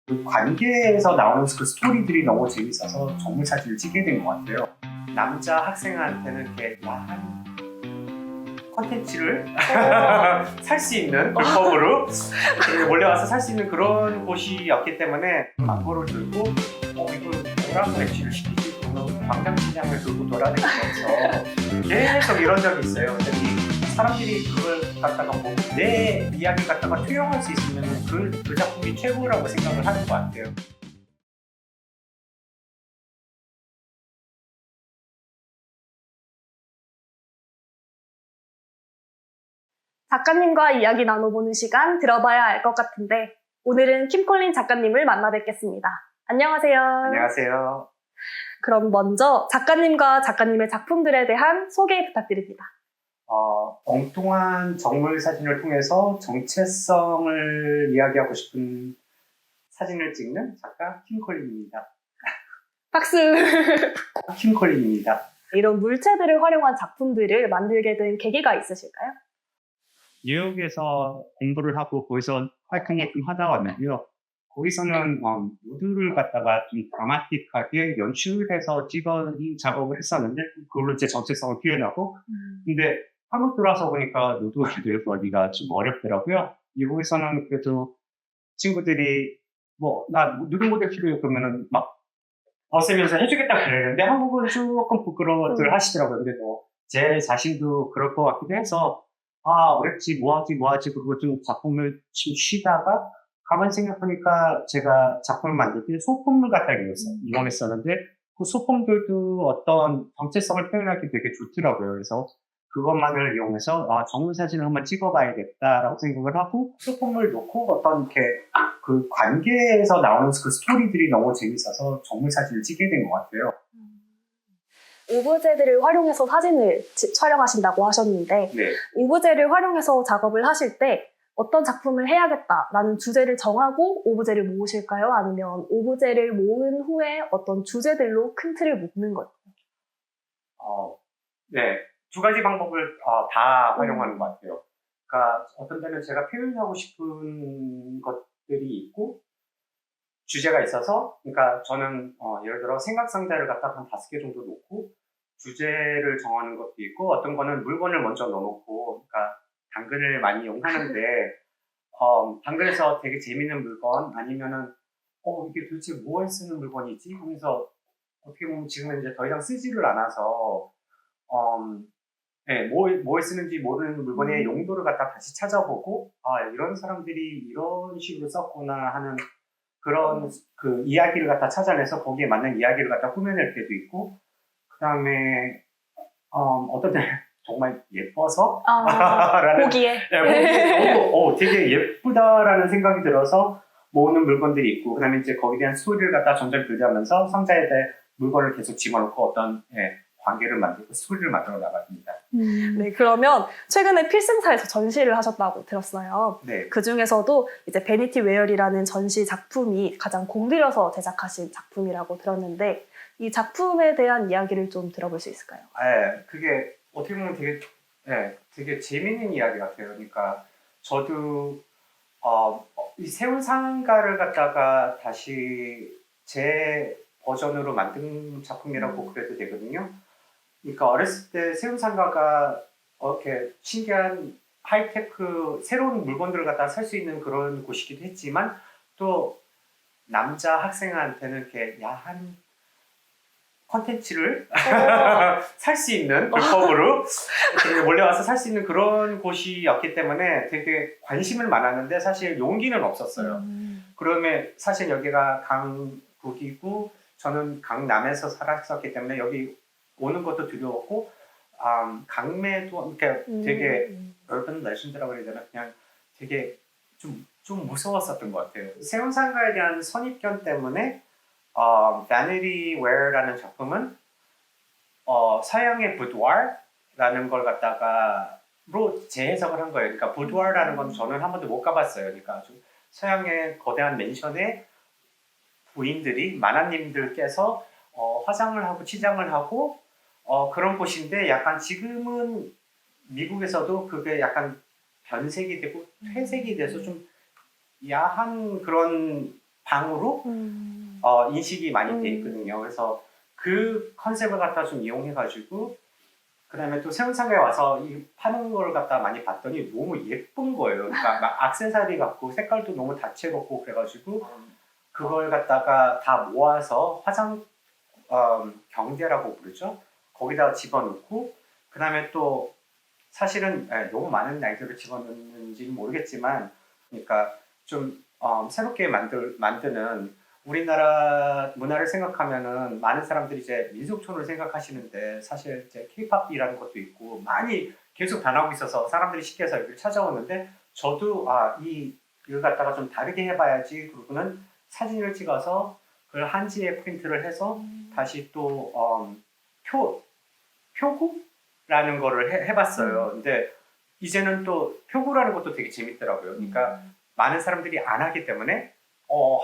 그 관계에서 나오는 그 스토리들이 너무 재밌어서 정물 사진을 찍게 된 것 같아요. 남자 학생한테는 이렇게 야한 컨텐츠를 살 수 있는 불법으로 몰려와서 살 수 있는 그런 곳이었기 때문에 망고를 들고 이걸 뭐라고 배치를 시키지? 그러면 광장시장을 들고 돌아다니면서 계속 이런 적이 있어요. 그랬더니 사람들이 그걸 갖다가 보고 내 이야기 갖다가 투영할 수 있으면 그 작품이 최고라고 생각을 하는 것 같아요. 작가님과 이야기 나눠보는 시간 들어봐야 알 것 같은데 오늘은 킴콜린 작가님을 만나 뵙겠습니다. 안녕하세요. 안녕하세요. 그럼 먼저 작가님과 작가님의 작품들에 대한 소개 부탁드립니다. 엉뚱한 정물 사진을 통해서 정체성을 이야기하고 싶은 사진을 찍는 작가 킴콜린입니다. 박수! 킴콜린입니다. 이런 물체들을 활용한 작품들을 만들게 된 계기가 있으실까요? 뉴욕에서 공부를 하고 거기서 활동을 좀 하다 왔는데요. 거기서는 무드를 갖다가 좀 드라마틱하게 연출해서 찍은 작업을 했었는데 그걸로 제 정체성을 표현하고 근데 한국 들어와서 보니까 누드를 보기가 좀 어렵더라고요. 미국에서는 그래도 친구들이 나 누드 모델 필요해 그러면은 막 벗으면서 해주겠다 그러는데 한국은 조금 부끄러워들 하시더라고요. 근데 제 자신도 그럴 것 같기도 해서 어렵지 뭐하지 그리고 좀 작품을 좀 쉬다가 가만히 생각하니까 제가 작품을 만들 때 소품을 갖다 이용했었는데 그 소품들도 어떤 정체성을 표현하기 되게 좋더라고요. 그래서 그것만을 이용해서 정물 사진을 한번 찍어봐야겠다라고 생각을 하고 소품을 놓고 어떤 이렇게 그 관계에서 나오는 그 스토리들이 너무 재밌어서 정물 사진을 찍게 된 것 같아요. 오브제들을 활용해서 사진을 촬영하신다고 하셨는데 네. 오브제를 활용해서 작업을 하실 때 어떤 작품을 해야겠다라는 주제를 정하고 오브제를 모으실까요? 아니면 오브제를 모은 후에 어떤 주제들로 큰 틀을 묶는 거죠? 네. 두 가지 방법을 다 활용하는 것 같아요. 그러니까 어떤 때는 제가 표현하고 싶은 것들이 있고 주제가 있어서 그러니까 저는 예를 들어 생각상자를 갖다가 한 5개 정도 놓고 주제를 정하는 것도 있고 어떤 거는 물건을 먼저 넣어놓고 그러니까 당근을 많이 이용하는데 당근에서 되게 재밌는 물건 아니면은 이게 도대체 뭐에 쓰는 물건이지? 하면서 어떻게 보면 지금은 이제 더 이상 쓰지를 않아서 네, 뭐에 쓰는지 모르는 물건의 용도를 갖다 다시 찾아보고 이런 사람들이 이런 식으로 썼구나 하는 그런 그 이야기를 갖다 찾아내서 거기에 맞는 이야기를 갖다 꾸며낼 때도 있고 그 다음에 어떤 때는 정말 예뻐서 보기에 네, 보기에 되게 예쁘다라는 생각이 들어서 모으는 물건들이 있고 그 다음에 이제 거기에 대한 스토리를 갖다 점점 들자면서 상자에 대해 물건을 계속 집어넣고 어떤 관계를 만들고 스토리를 만들어 나갑니다. 네, 그러면 최근에 필승사에서 전시를 하셨다고 들었어요. 네. 그 중에서도 이제 베니티 웨어리라는 전시 작품이 가장 공들여서 제작하신 작품이라고 들었는데 이 작품에 대한 이야기를 좀 들어볼 수 있을까요? 네, 그게 어떻게 보면 되게 재밌는 이야기 같아요. 그러니까 저도 이 세운 상가를 갖다가 다시 제 버전으로 만든 작품이라고 그래도 되거든요. 그러니까 어렸을 때 세운 상가가 이렇게 신기한 하이테크 새로운 물건들을 갖다 살 수 있는 그런 곳이기도 했지만 또 남자 학생한테는 이렇게 야한 컨텐츠를 살 수 있는 불법으로 몰려와서 살 수 있는 그런 곳이었기 때문에 되게 관심을 많았는데 사실 용기는 없었어요. 그러면 사실 여기가 강북이고 저는 강남에서 살았었기 때문에 여기 오는 것도 두려웠고 강매도 그러니까 되게 urban legend라고 해야 되나 그냥 되게 좀 무서웠었던 것 같아요. 세운 상가에 대한 선입견 때문에 Vanity Wear라는 작품은 서양의 부두아라는 걸 갖다가로 재해석을 한 거예요. 그러니까 부두아라는 건 저는 한 번도 못 가봤어요. 그러니까 아주 서양의 거대한 맨션에 부인들이 마나님들께서 화장을 하고 치장을 하고 그런 곳인데 약간 지금은 미국에서도 그게 약간 변색이 되고 퇴색이 돼서 좀 야한 그런 방으로 인식이 많이 돼 있거든요. 그래서 그 컨셉을 갖다 좀 이용해가지고 그다음에 또 세운상에 와서 이 파는 걸 갖다 많이 봤더니 너무 예쁜 거예요. 그러니까 막 액세서리 같고 색깔도 너무 다채롭고 그래가지고 그걸 갖다가 다 모아서 화장 경대라고 부르죠. 거기다가 집어넣고 그다음에 또 사실은 너무 많은 아이들을 집어넣는지는 모르겠지만 그러니까 좀 새롭게 만드는 우리나라 문화를 생각하면은 많은 사람들이 이제 민속촌을 생각하시는데 사실 이제 K-팝이라는 것도 있고 많이 계속 변하고 있어서 사람들이 쉽게 해서 여기를 찾아오는데 저도 이걸 갖다가 좀 다르게 해봐야지 그러고는 사진을 찍어서 그걸 한지에 프린트를 해서 다시 또 표구라는 거를 해봤어요. 근데 이제는 또 표구라는 것도 되게 재밌더라고요. 그러니까 많은 사람들이 안 하기 때문에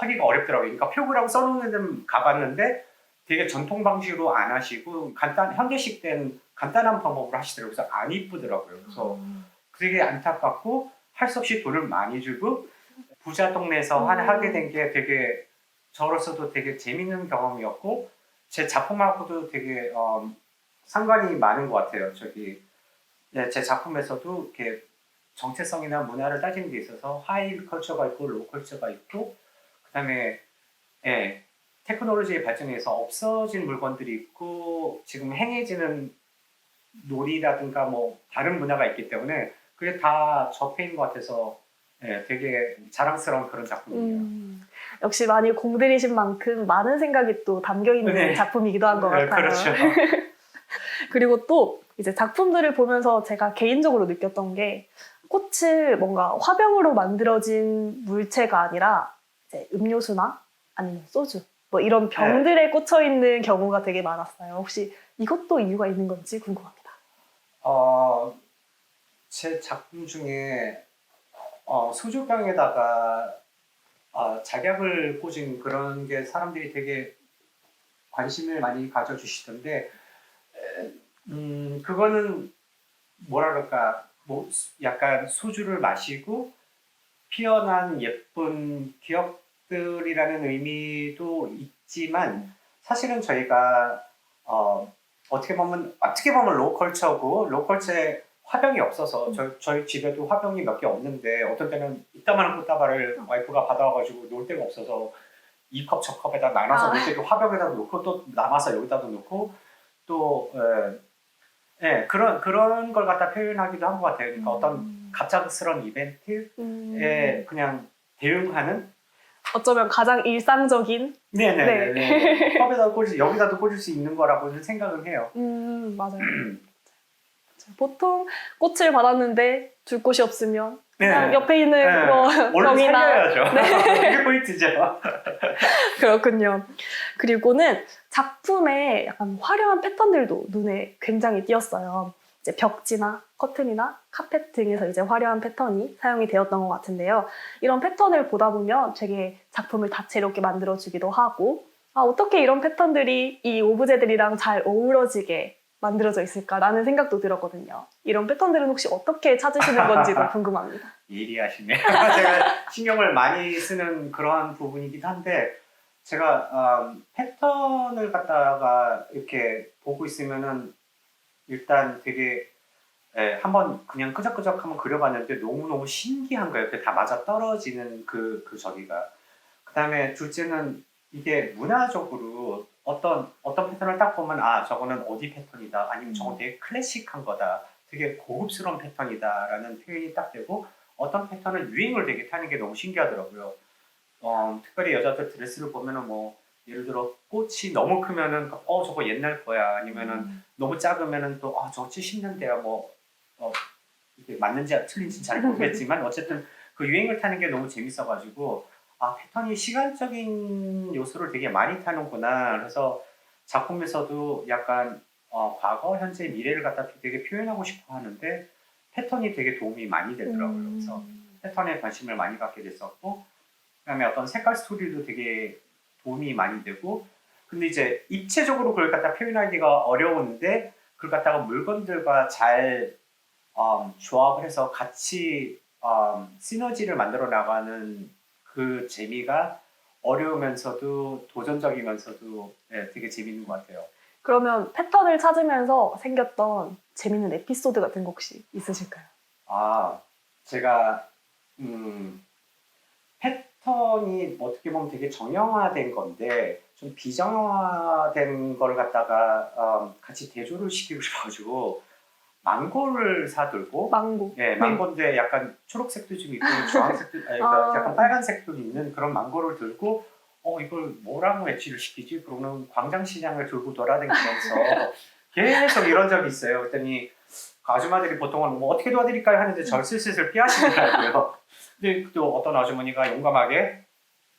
하기가 어렵더라고요. 그러니까 표구라고 써놓는 데는 가봤는데 되게 전통 방식으로 안 하시고 현대식 된 간단한 방법으로 하시더라고요. 그래서 안 이쁘더라고요. 그래서 되게 안타깝고 할 수 없이 돈을 많이 주고 부자 동네에서 하게 된 게 되게 저로서도 되게 재밌는 경험이었고 제 작품하고도 되게 상관이 많은 것 같아요. 제 작품에서도 이렇게 정체성이나 문화를 따지는 데 있어서 하이 컬처가 있고 로 컬처가 있고 그다음에 테크놀로지의 발전에서 없어진 물건들이 있고 지금 행해지는 놀이라든가 뭐 다른 문화가 있기 때문에 그게 다 접해 있는 것 같아서 되게 자랑스러운 그런 작품이에요. 역시 많이 공들이신 만큼 많은 생각이 또 담겨 있는 작품이기도 한 것 같아요. 그렇죠. 그리고 또 이제 작품들을 보면서 제가 개인적으로 느꼈던 게 꽃을 뭔가 화병으로 만들어진 물체가 아니라 이제 음료수나 아니면 소주 뭐 이런 병들에 꽂혀 있는 경우가 되게 많았어요. 혹시 이것도 이유가 있는 건지 궁금합니다. 제 작품 중에 소주병에다가 작약을 꽂은 그런 게 사람들이 되게 관심을 많이 가져주시던데 그거는 뭐라 그럴까 뭐 약간 소주를 마시고 피어난 예쁜 기억들이라는 의미도 있지만 사실은 저희가 어떻게 보면 로컬처고 로컬처에 화병이 없어서 저희 집에도 화병이 몇 개 없는데 어떤 때는 이따만한 꽃다발을 와이프가 받아와가지고 놓을 데가 없어서 이 컵 저 컵에다 나눠서 놓을 때도 화병에다 놓고 또 남아서 여기다도 놓고 또 그런 걸 갖다 표현하기도 한 것 같아요. 그러니까 어떤 갑작스러운 이벤트에 그냥 대응하는 어쩌면 가장 일상적인 네네네 컵에다 여기다도 꽂을 수 있는 거라고는 생각은 해요. 맞아요. 보통 꽃을 받았는데 줄 곳이 없으면 그냥 옆에 있는 뭐 병이나 그게 포인트죠. 그렇군요. 그리고는 작품에 약간 화려한 패턴들도 눈에 굉장히 띄었어요. 이제 벽지나 커튼이나 카펫 등에서 이제 화려한 패턴이 사용이 되었던 것 같은데요. 이런 패턴을 보다 보면 되게 작품을 다채롭게 만들어주기도 하고 어떻게 이런 패턴들이 이 오브제들이랑 잘 어우러지게 만들어져 있을까라는 생각도 들었거든요. 이런 패턴들은 혹시 어떻게 찾으시는 건지도 궁금합니다. 예리하시네. 제가 신경을 많이 쓰는 그런 부분이긴 한데 제가 패턴을 갖다가 이렇게 보고 있으면은 일단 되게 한번 그냥 끄적끄적 한번 그려봤는데 너무너무 신기한 거예요. 그게 다 맞아 떨어지는 그 저기가. 그 다음에 둘째는 이게 문화적으로 어떤 패턴을 딱 보면 저거는 어디 패턴이다 아니면 저건 되게 클래식한 거다 되게 고급스러운 패턴이다 라는 표현이 딱 되고 어떤 패턴은 유행을 되게 타는 게 너무 신기하더라고요. 특별히 여자들 드레스를 보면은 뭐 예를 들어 꽃이 너무 크면은 저거 옛날 거야 아니면은 너무 작으면은 또 저거 70년대야 뭐 이게 맞는지 틀린지 잘 모르겠지만 어쨌든 그 유행을 타는 게 너무 재밌어가지고 패턴이 시간적인 요소를 되게 많이 타는구나. 그래서 작품에서도 약간 과거, 현재, 미래를 갖다 되게 표현하고 싶어 하는데 패턴이 되게 도움이 많이 되더라고요. 그래서 패턴에 관심을 많이 갖게 됐었고 그다음에 어떤 색깔 스토리도 되게 도움이 많이 되고 근데 이제 입체적으로 그걸 갖다 표현하기가 어려운데 그걸 갖다가 물건들과 잘 조합을 해서 같이 시너지를 만들어 나가는 그 재미가 어려우면서도 도전적이면서도 네, 되게 재밌는 것 같아요. 그러면 패턴을 찾으면서 생겼던 재밌는 에피소드 같은 거 혹시 있으실까요? 아, 제가 패턴이 어떻게 보면 되게 정형화된 건데 좀 비정형화된 걸 갖다가 같이 대조를 시키고 싶어가지고 망고를 사들고 망고. 예, 망고인데 약간 초록색도 좀 있고 주황색도 아니, 그러니까 아. 약간 빨간색도 있는 그런 망고를 들고 이걸 뭐라고 매치를 시키지? 그러면 광장시장을 들고 돌아다니면서 계속 이런 적이 있어요. 그랬더니 그 아줌마들이 보통은 뭐 어떻게 도와드릴까요? 하는데 절 슬슬 피하시더라고요. 근데 또 어떤 아주머니가 용감하게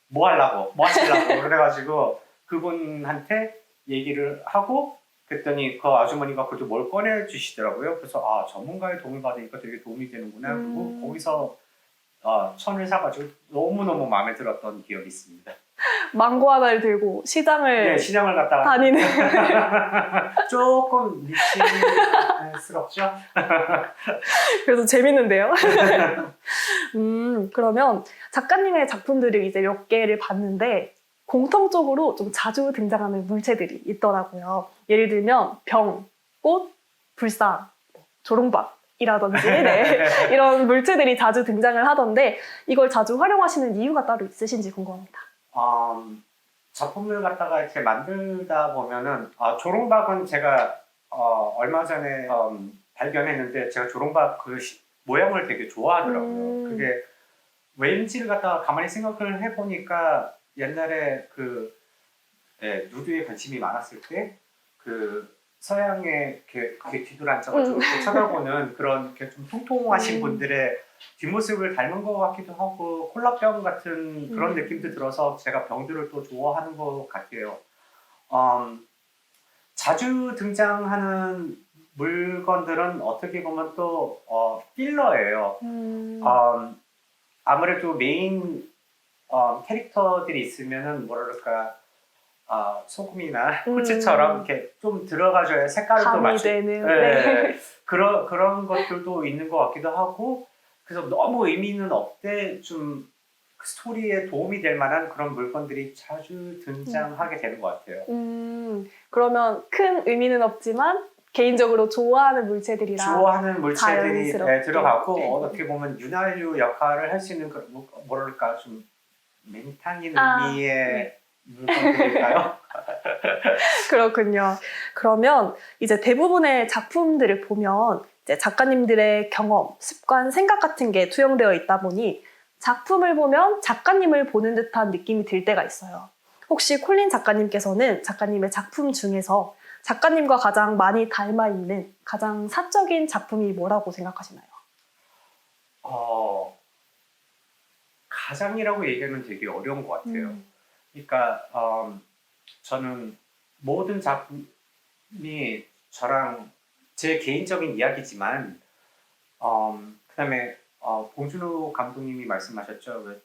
뭐 하려고, 뭐 하시려고 그래가지고 그분한테 얘기를 하고 그랬더니 그 아주머니가 그래도 뭘 꺼내주시더라고요. 그래서 아 전문가의 도움을 받으니까 되게 도움이 되는구나. 그리고 거기서 천을 사가지고 너무너무 마음에 들었던 기억이 있습니다. 망고 하나를 들고 시장을 네, 시장을 갔다가 다니는. 조금 미치스럽죠? 그래서 재밌는데요. 그러면 작가님의 작품들을 이제 몇 개를 봤는데 공통적으로 좀 자주 등장하는 물체들이 있더라고요. 예를 들면 병, 꽃, 불상, 조롱박이라든지 네, 이런 물체들이 자주 등장을 하던데 이걸 자주 활용하시는 이유가 따로 있으신지 궁금합니다. 작품을 갖다가 이렇게 만들다 보면은 조롱박은 제가 얼마 전에 발견했는데 제가 조롱박 그 모양을 되게 좋아하더라고요. 그게 왠지를 갖다가 가만히 생각을 해보니까 옛날에 그 누드에 관심이 많았을 때 그 서양의 이렇게 뒤돌아앉아가지고 이렇게 쳐다보는 그런 이렇게 좀 통통하신 분들의 뒷모습을 닮은 것 같기도 하고 콜라병 같은 그런 느낌도 들어서 제가 병들을 또 좋아하는 것 같아요. 자주 등장하는 물건들은 어떻게 보면 또 필러예요. 아무래도 메인 캐릭터들이 있으면은 뭐랄까 소금이나 후추처럼 이렇게 좀 들어가줘야 색깔을 또 가미되는 네. 그런 것들도 있는 것 같기도 하고 그래서 너무 의미는 없대 좀 스토리에 도움이 될 만한 그런 물건들이 자주 등장하게 되는 것 같아요. 그러면 큰 의미는 없지만 개인적으로 좋아하는 물체들이 자연스럽게. 들어가고 어떻게 보면 윤활유 역할을 할 수 있는 뭐랄까 좀 맹탕인 의미의 물건들일까요? 그렇군요. 그러면 이제 대부분의 작품들을 보면 이제 작가님들의 경험, 습관, 생각 같은 게 투영되어 있다 보니 작품을 보면 작가님을 보는 듯한 느낌이 들 때가 있어요. 혹시 콜린 작가님께서는 작가님의 작품 중에서 작가님과 가장 많이 닮아 있는 가장 사적인 작품이 뭐라고 생각하시나요? 가장이라고 얘기하면 되게 어려운 것 같아요. 그러니까 저는 모든 작품이 저랑 제 개인적인 이야기지만 그다음에 봉준호 감독님이 말씀하셨죠.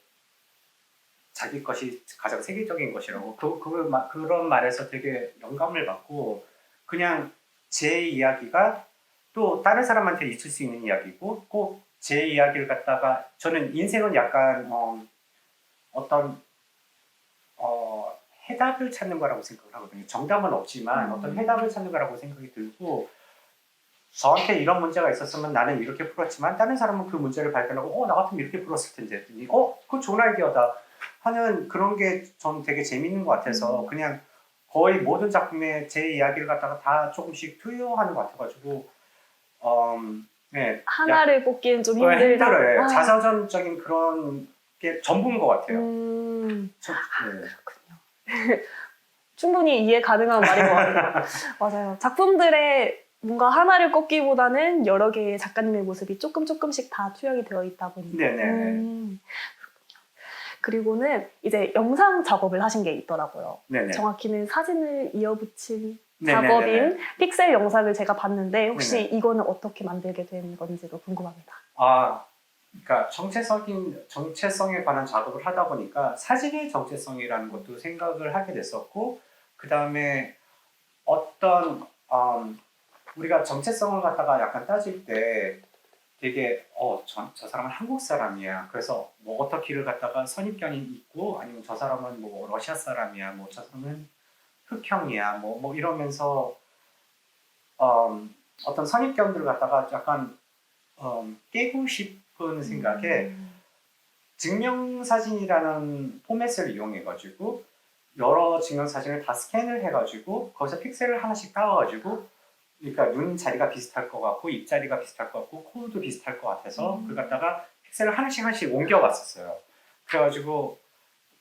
자기 것이 가장 세계적인 것이라고 그런 말에서 되게 영감을 받고 그냥 제 이야기가 또 다른 사람한테 있을 수 있는 이야기고 꼭 제 이야기를 갖다가 저는 인생은 약간 어떤 해답을 찾는 거라고 생각을 하거든요. 정답은 없지만 어떤 해답을 찾는 거라고 생각이 들고 저한테 이런 문제가 있었으면 나는 이렇게 풀었지만 다른 사람은 그 문제를 발견하고 나 같으면 이렇게 풀었을 텐데 했더니 그거 좋은 아이디어다 하는 그런 게 전 되게 재밌는 것 같아서 그냥 거의 모든 작품에 제 이야기를 갖다가 다 조금씩 투여하는 것 같아가지고 네, 하나를 뽑기는 좀 힘들다. 힘들어요. 자서전적인 그런 게 전부인 것 같아요. 그렇군요. 충분히 이해 가능한 말인 것 같아요. 맞아요. 작품들의 뭔가 하나를 꼽기보다는 여러 개의 작가님의 모습이 조금씩 다 투영이 되어 있다 보니까. 네네. 그리고는 이제 영상 작업을 하신 게 있더라고요. 네네. 정확히는 사진을 이어붙인 네네네네. 작업인 픽셀 영상을 제가 봤는데 혹시 네네. 이거는 어떻게 만들게 된 건지도 궁금합니다. 그러니까 정체성에 관한 작업을 하다 보니까 사진의 정체성이라는 것도 생각을 하게 됐었고 그 다음에 어떤 우리가 정체성을 갖다가 약간 따질 때 되게 저 사람은 한국 사람이야. 그래서 뭐 어떻게를 갖다가 선입견이 있고 아니면 저 사람은 뭐 러시아 사람이야. 뭐 저 사람은 흑형이야. 뭐 이러면서 어떤 선입견들을 갖다가 약간 깨고 싶은 생각에 증명사진이라는 포맷을 이용해가지고 여러 증명사진을 다 스캔을 해가지고 거기서 픽셀을 하나씩 따와가지고 그러니까 눈 자리가 비슷할 것 같고 입 자리가 비슷할 것 같고 코도 비슷할 것 같아서 그걸 갖다가 픽셀을 하나씩 옮겨봤었어요. 그래가지고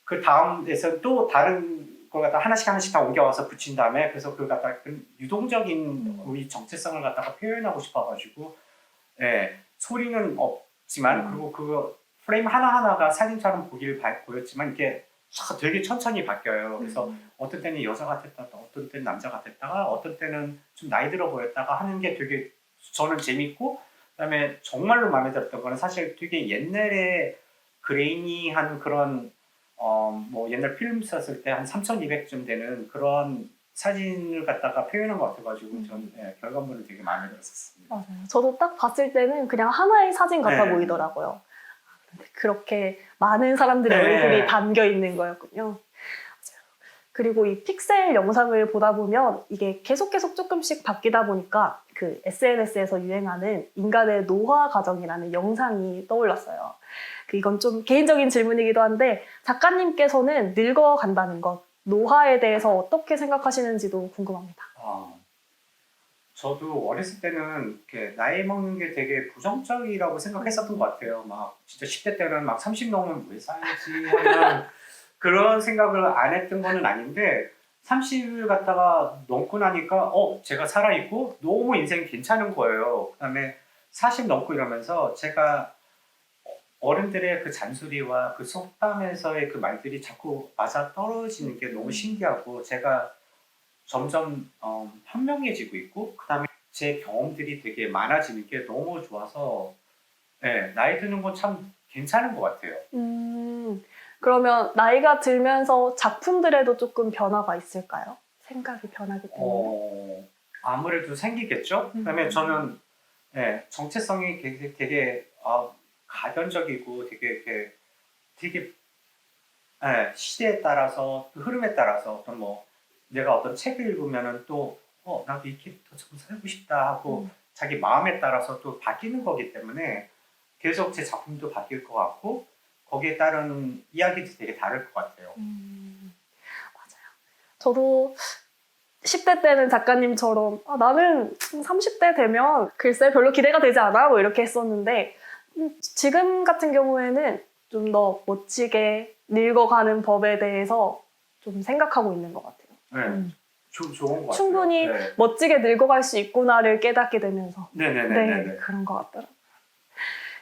그 다음에서 또 다른 걸 갖다 하나씩 다 옮겨와서 붙인 다음에 그래서 그걸 갖다가 유동적인 우리 정체성을 갖다가 표현하고 싶어가지고 예, 소리는 없지만 그리고 그 프레임 하나하나가 사진처럼 보였지만 이게 되게 천천히 바뀌어요. 그래서 어떤 때는 여자 같았다가 어떤 때는 남자 같았다가 어떤 때는 좀 나이 들어 보였다가 하는 게 되게 저는 재밌고 그다음에 정말로 마음에 들었던 거는 사실 되게 옛날에 그레이니한 그런 뭐 옛날 필름 썼을 때 한 3,200쯤 되는 그런 사진을 갖다가 표현한 것 같아가지고 저는 결과물은 되게 마음에 들었었습니다. 맞아요. 저도 딱 봤을 때는 그냥 하나의 사진 같아 네. 보이더라고요. 근데 그렇게 많은 사람들의 네. 얼굴이 담겨 있는 거였군요. 맞아요. 그리고 이 픽셀 영상을 보다 보면 이게 계속 조금씩 바뀌다 보니까 그 SNS에서 유행하는 인간의 노화 과정이라는 영상이 떠올랐어요. 이건 좀 개인적인 질문이기도 한데 작가님께서는 늙어간다는 것, 노화에 대해서 어떻게 생각하시는지도 궁금합니다. 저도 어렸을 때는 이렇게 나이 먹는 게 되게 부정적이라고 생각했었던 것 같아요. 막 진짜 10대 때는 막 30 넘으면 왜 살지 하는 그런 생각을 안 했던 거는 아닌데 30을 갖다가 넘고 나니까 제가 살아있고 너무 인생이 괜찮은 거예요. 그다음에 40 넘고 이러면서 제가 어른들의 그 잔소리와 그 속담에서의 그 말들이 자꾸 맞아 떨어지는 게 너무 신기하고 제가 점점 현명해지고 있고 그다음에 제 경험들이 되게 많아지는 게 너무 좋아서 나이 드는 건 참 괜찮은 것 같아요. 그러면 나이가 들면서 작품들에도 조금 변화가 있을까요? 생각이 변하기 때문에. 아무래도 생기겠죠. 그다음에 저는 정체성이 되게 가변적이고 되게 시대에 따라서 그 흐름에 따라서 어떤 뭐 내가 어떤 책을 읽으면은 또 나도 이 캐릭터처럼 살고 싶다 하고 자기 마음에 따라서 또 바뀌는 거기 때문에 계속 제 작품도 바뀔 것 같고 거기에 따른 이야기도 되게 다를 것 같아요. 맞아요. 저도 10대 때는 작가님처럼 나는 30대 되면 글쎄 별로 기대가 되지 않아 뭐 이렇게 했었는데 지금 같은 경우에는 좀 더 멋지게 늙어가는 법에 대해서 좀 생각하고 있는 것 같아요. 네, 좋은 것 같아요. 충분히 네. 멋지게 늙어갈 수 있구나를 깨닫게 되면서 네네네. 그런 것 같더라고요.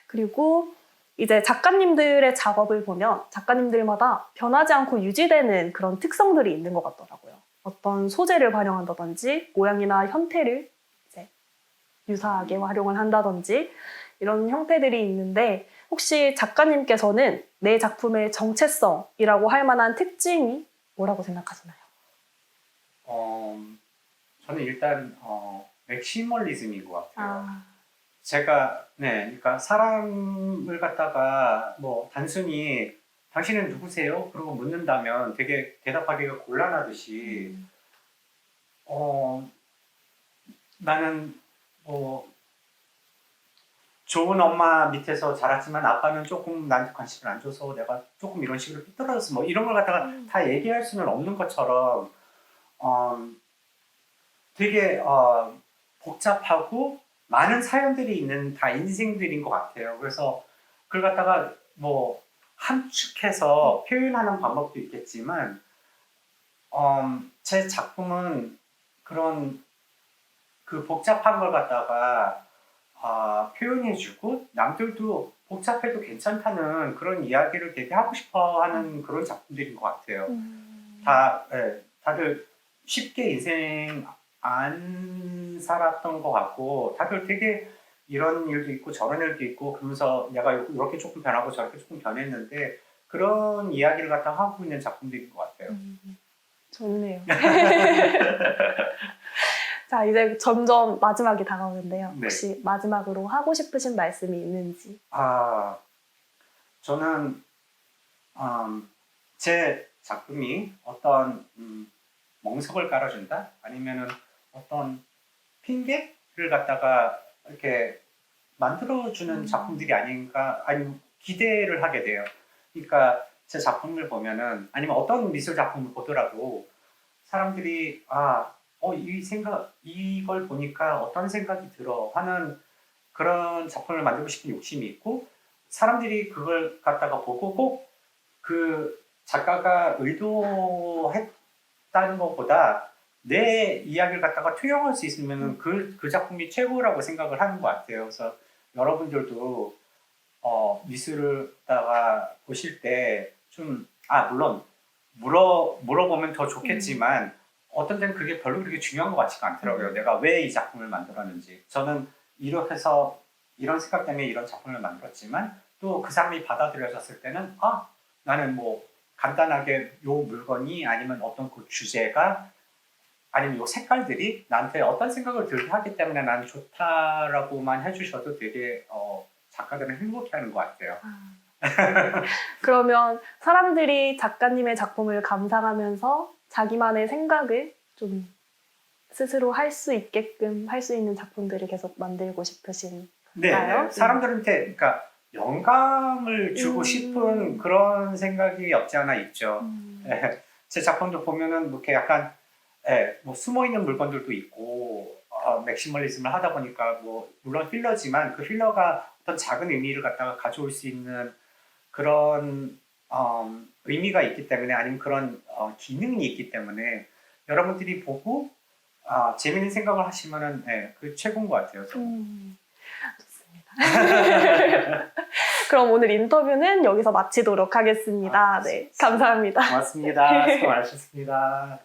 그리고 이제 작가님들의 작업을 보면 작가님들마다 변하지 않고 유지되는 그런 특성들이 있는 것 같더라고요. 어떤 소재를 활용한다든지 모양이나 형태를 이제 유사하게 활용을 한다든지 이런 형태들이 있는데 혹시 작가님께서는 내 작품의 정체성이라고 할 만한 특징이 뭐라고 생각하시나요? 저는 일단 맥시멀리즘인 것 같아요. 제가 그러니까 사람을 갖다가 뭐 단순히 당신은 누구세요? 그러고 묻는다면 되게 대답하기가 곤란하듯이 나는 뭐 좋은 엄마 밑에서 자랐지만 아빠는 조금 나한테 관심을 안 줘서 내가 조금 이런 식으로 삐뚤어졌어 뭐 이런 걸 갖다가 다 얘기할 수는 없는 것처럼 되게 복잡하고 많은 사연들이 있는 다 인생들인 것 같아요. 그래서 그걸 갖다가 뭐 함축해서 표현하는 방법도 있겠지만 제 작품은 그런 그 복잡한 걸 갖다가 표현해주고 남들도 복잡해도 괜찮다는 그런 이야기를 되게 하고 싶어하는 그런 작품들인 것 같아요. 다들 쉽게 인생 안 살았던 것 같고 다들 되게 이런 일도 있고 저런 일도 있고 그러면서 내가 이렇게 조금 변하고 저렇게 조금 변했는데 그런 이야기를 갖다 하고 있는 작품들인 것 같아요. 좋네요. 자, 이제 점점 마지막이 다가오는데요. 네. 혹시 마지막으로 하고 싶으신 말씀이 있는지? 저는 제 작품이 어떤 멍석을 깔아준다? 아니면은 어떤 핑계를 갖다가 이렇게 만들어주는 작품들이 아닌가, 아니면 기대를 하게 돼요. 그러니까 제 작품을 보면은, 아니면 어떤 미술 작품을 보더라도 사람들이, 이걸 보니까 어떤 생각이 들어 하는 그런 작품을 만들고 싶은 욕심이 있고, 사람들이 그걸 갖다가 보고 꼭 그 작가가 의도했다는 것보다 내 이야기를 갖다가 투영할 수 있으면 그 작품이 최고라고 생각을 하는 것 같아요. 그래서 여러분들도 미술을 갖다가 보실 때 좀, 물론 물어보면 더 좋겠지만 어떤 때는 그게 별로 그렇게 중요한 것 같지가 않더라고요. 내가 왜 이 작품을 만들었는지. 저는 이렇게 해서 이런 생각 때문에 이런 작품을 만들었지만 또 그 사람이 받아들여졌을 때는 나는 뭐 간단하게 요 물건이 아니면 어떤 그 주제가 아니면 요 색깔들이 나한테 어떤 생각을 들게 하기 때문에 나는 좋다라고만 해주셔도 되게 작가들은 행복해하는 것 같아요. 그러면 사람들이 작가님의 작품을 감상하면서 자기만의 생각을 좀 스스로 할 수 있게끔 할 수 있는 작품들을 계속 만들고 싶으신가요? 네, 사람들한테 그러니까 영감을 주고 싶은 그런 생각이 없지 않아 있죠. 제 작품도 보면은 뭐 이렇게 약간 뭐 숨어 있는 물건들도 있고 맥시멀리즘을 하다 보니까 뭐 물론 필러지만 그 필러가 어떤 작은 의미를 갖다가 가져올 수 있는 그런 의미가 있기 때문에 아니면 그런 기능이 있기 때문에 여러분들이 보고 재밌는 생각을 하시면은 그 최고인 것 같아요. 좋습니다. 그럼 오늘 인터뷰는 여기서 마치도록 하겠습니다. 네, 감사합니다. 고맙습니다. 수고 많으셨습니다.